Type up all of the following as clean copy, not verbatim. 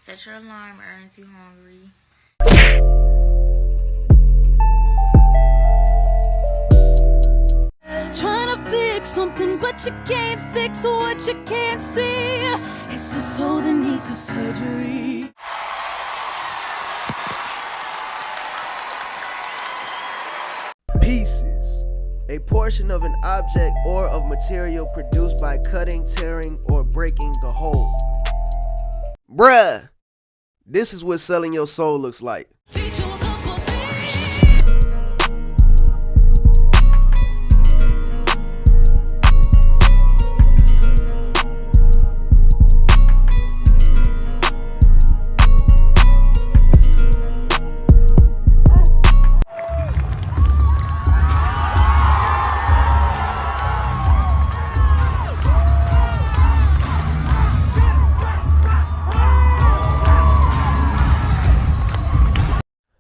Set your alarm, aren't you hungry? Trying to fix something, but you can't fix what you can't see. It's a soul that needs a surgery. Pieces. A portion of an object or of material produced by cutting, tearing, or breaking the whole. Bruh, this is what selling your soul looks like. Teach you a couple things.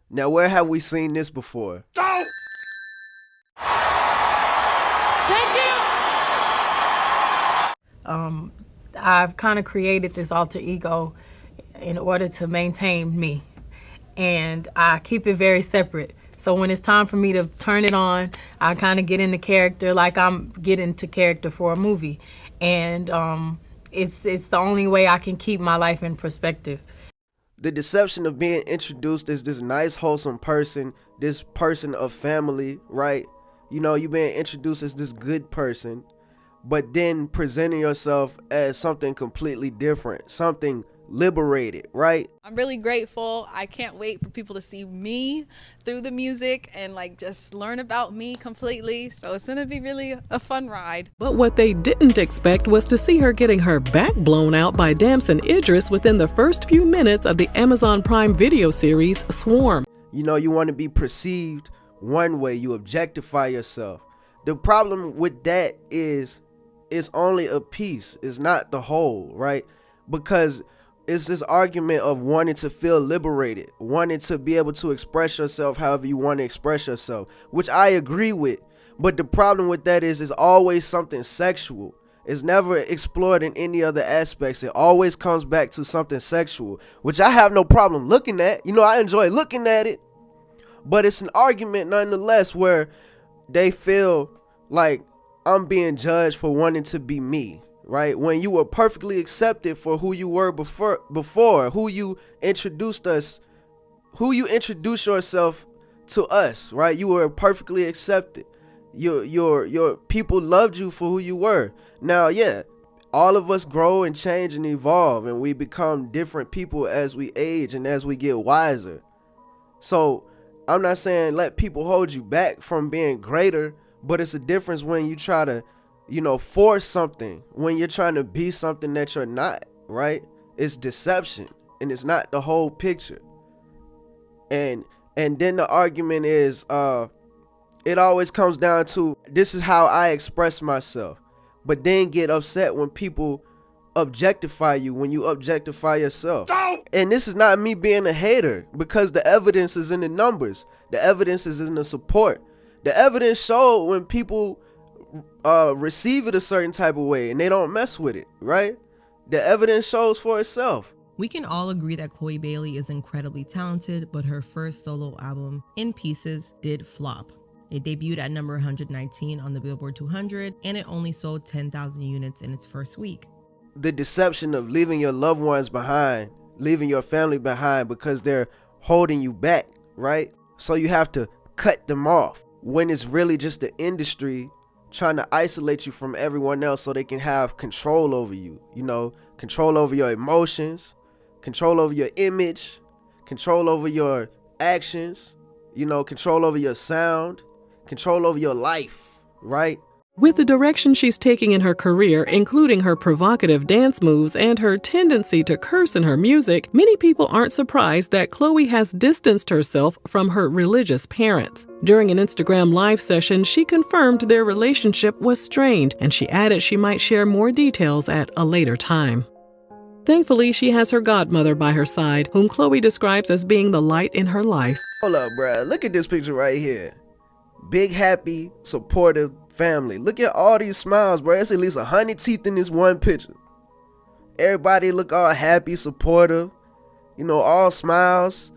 Now, where have we seen this before? Thank you. I've kind of created this alter ego in order to maintain me, and I keep it very separate. So when it's time for me to turn it on, I kind of get into character like I'm getting into character for a movie, and it's the only way I can keep my life in perspective. The deception of being introduced as this nice, wholesome person, this person of family, right? You know, you being introduced as this good person, but then presenting yourself as something completely different, something liberated, right? I'm really grateful. I can't wait for people to see me through the music and like just learn about me completely. So it's gonna be really a fun ride. But what they didn't expect was to see her getting her back blown out by Damson Idris within the first few minutes of the Amazon Prime Video series Swarm. You know, you want to be perceived one way, you objectify yourself. The problem with that is it's only a piece, it's not the whole, right? Because it's this argument of wanting to feel liberated, wanting to be able to express yourself however you want to express yourself, which I agree with. But the problem with that is it's always something sexual. It's never explored in any other aspects. It always comes back to something sexual, which I have no problem looking at. You know, I enjoy looking at it. But it's an argument nonetheless where they feel like I'm being judged for wanting to be me. Right, when you were perfectly accepted for who you were before, who you introduced yourself to us, right? You were perfectly accepted. Your people loved you for who you were. Now, yeah, all of us grow and change and evolve, and we become different people as we age and as we get wiser. So I'm not saying let people hold you back from being greater, but it's a difference when you try to, you know, force something, when you're trying to be something that you're not, right? It's deception, and it's not the whole picture. And then the argument is, it always comes down to, this is how I express myself. But then get upset when people objectify you, when you objectify yourself. And this is not me being a hater, because the evidence is in the numbers. The evidence is in the support. The evidence showed when people receive it a certain type of way and they don't mess with it, right? The evidence shows for itself. We can all agree that Chloe Bailey is incredibly talented, but her first solo album, In Pieces, did flop. It debuted at number 119 on the Billboard 200, and it only sold 10,000 units in its first week. The deception of leaving your loved ones behind, leaving your family behind because they're holding you back, right? So you have to cut them off, when it's really just the industry trying to isolate you from everyone else so they can have control over you, you know, control over your emotions, control over your image, control over your actions, you know, control over your sound, control over your life, right? With the direction she's taking in her career, including her provocative dance moves and her tendency to curse in her music, many people aren't surprised that Chloe has distanced herself from her religious parents. During an Instagram live session, she confirmed their relationship was strained, and she added she might share more details at a later time. Thankfully, she has her godmother by her side, whom Chloe describes as being the light in her life. Hold up, bruh. Look at this picture right here. Big, happy, supportive family. Look at all these smiles, bro. It's at least 100 teeth in this one picture. Everybody look all happy, supportive. you know, all smiles.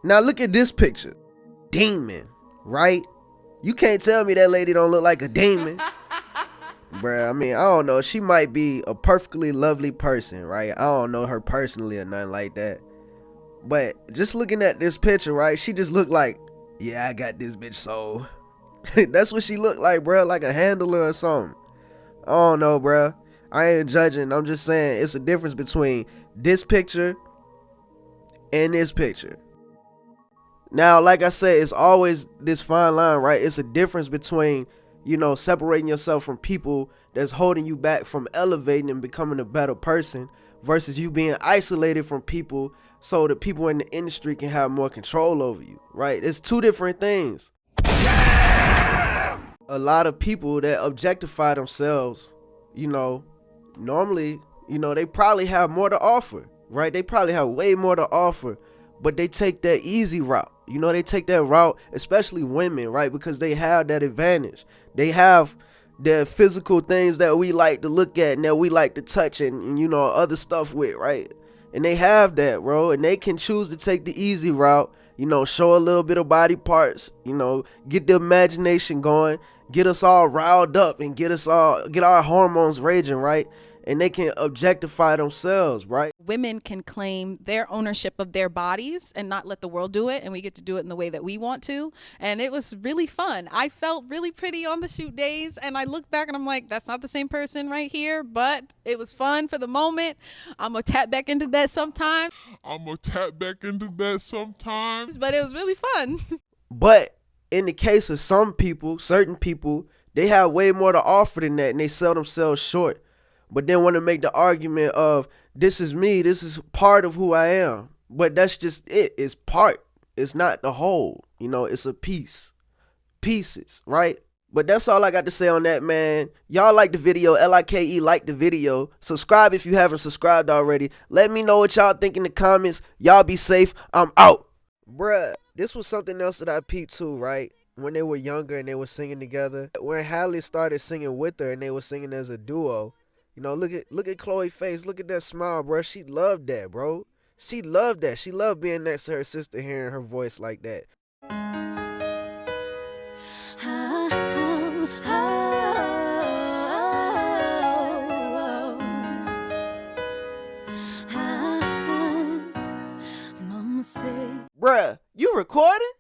Now look at this picture. Demon, right? You can't tell me that lady don't look like a demon. Bruh, I mean, I don't know. She might be a perfectly lovely person, right? I don't know her personally or nothing like that. But just looking at this picture, right? She just looked like, yeah, I got this bitch soul. That's what she looked like, bruh. Like a handler or something. I don't know, bruh. I ain't judging. I'm just saying it's a difference between this picture and this picture. Now, like I said, it's always this fine line, right? It's a difference between, you know, separating yourself from people that's holding you back from elevating and becoming a better person versus you being isolated from people so that people in the industry can have more control over you, right? It's two different things. A lot of people that objectify themselves, you know, normally, you know, they probably have more to offer, right? They probably have way more to offer, but they take that easy route. You know, they take that route, especially women, right? Because they have that advantage. They have the physical things that we like to look at and that we like to touch and you know, other stuff with, right? And they have that, bro. And they can choose to take the easy route, you know, show a little bit of body parts, you know, get the imagination going, get us all riled up and get our hormones raging, right? And they can objectify themselves, right? Women can claim their ownership of their bodies and not let the world do it, and we get to do it in the way that we want to. And it was really fun. I felt really pretty on the shoot days, and I look back and I'm like, that's not the same person right here, but it was fun for the moment. I'm gonna tap back into that sometime. But it was really fun. But in the case of some people, certain people, they have way more to offer than that, and they sell themselves short. But then want to make the argument of, this is me, this is part of who I am. But that's just it. It's part. It's not the whole. You know, it's a piece. Pieces, right? But that's all I got to say on that, man. Y'all like the video. LIKE, like the video. Subscribe if you haven't subscribed already. Let me know what y'all think in the comments. Y'all be safe. I'm out. Bruh, this was something else that I peeped too, right? When they were younger and they were singing together. When Halle started singing with her and they were singing as a duo. You know, look at Chloe's face. Look at that smile, bro. She loved that, bro. She loved that. She loved being next to her sister, hearing her voice like that. Mama said, Bruh, you recording?